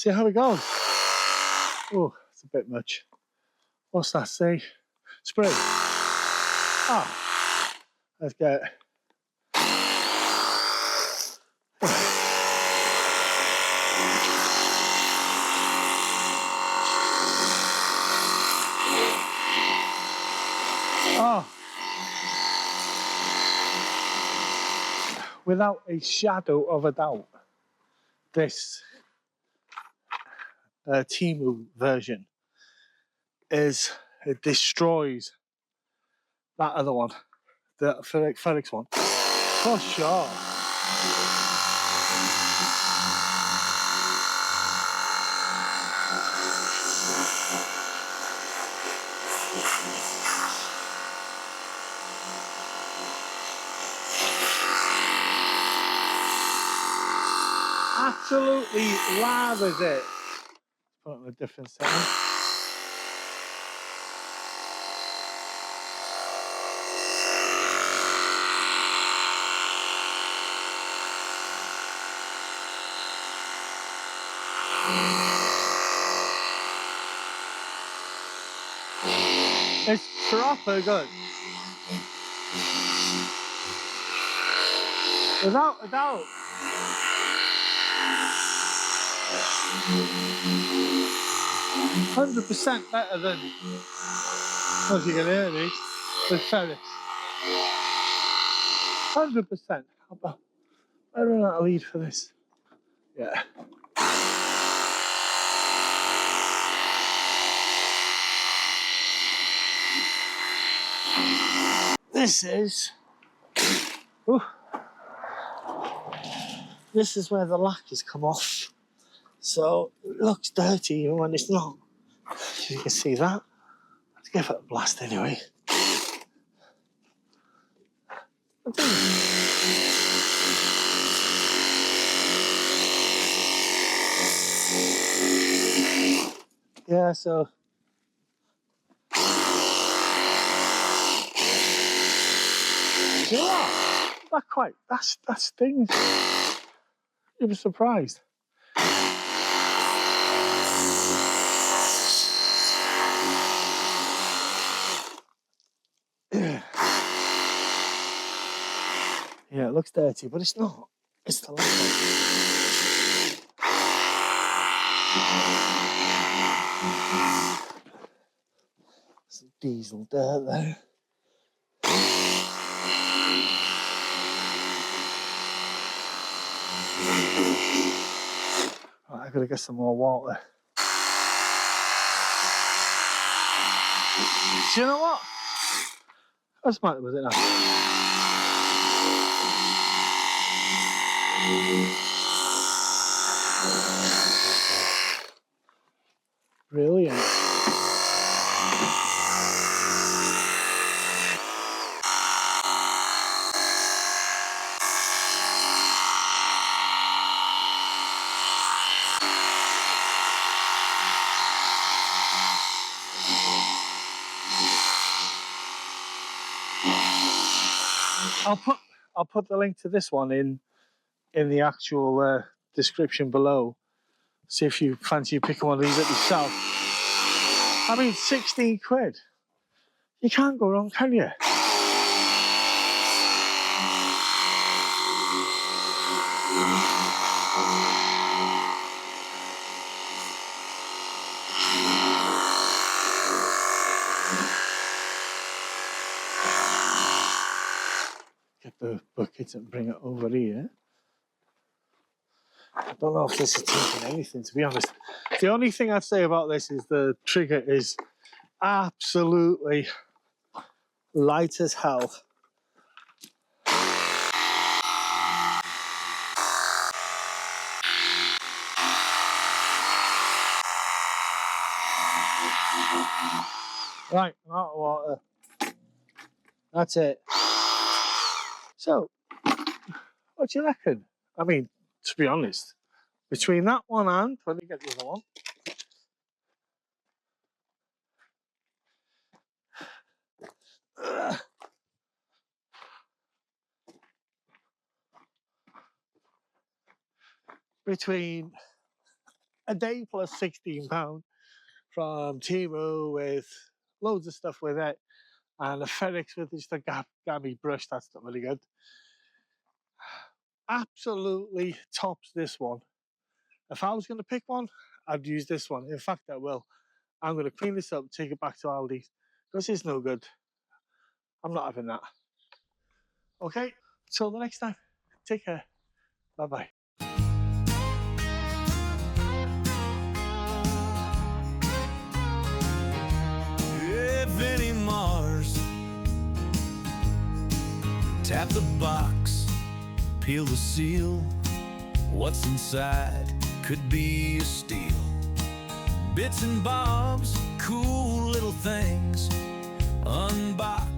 See how it goes. Oh, it's a bit much. What's that say? Spray. Ah, let's get it. Oh, without a shadow of a doubt, this Temu version it destroys that other one, the Ferrex one, for sure. Absolutely lathers it. Put it on a different setting. It's proper good. Without a doubt. 100% better than, as you can hear me, with Ferrex. 100%. I run out of lead for this. Yeah. This is where the lack has come off. So it looks dirty even when it's not. So you can see that. Let's give it a blast anyway. Yeah, so you know what? That stings. You'd be surprised. Yeah, it looks dirty, but it's not. It's the lacquer. Some diesel dirt there. Right, I've got to get some more water. Do you know what? What's the matter with it now? Brilliant. I'll put the link to this one in the actual description below. See if you fancy picking one of these up yourself. I mean, 16 quid. You can't go wrong, can you? Get the bucket and bring it over here. I don't know if this is taking anything, to be honest. The only thing I'd say about this is the trigger is absolutely light as hell. Right, I'm out of water. That's it. So, what do you reckon? I mean, to be honest, between that one and, let me get the other one. Between a day plus £16 from Temu with loads of stuff with it, and a Ferrex with just a gammy brush. That's not really good. Absolutely tops this one. If I was going to pick one, I'd use this one. In fact, I will. I'm going to clean this up, take it back to Aldi, because it's no good. I'm not having that. Okay, till the next time. Take care. Bye-bye. Vinnie Mars, tap the box, peel the seal. What's inside could be a steal. Bits and bobs, cool little things, unbox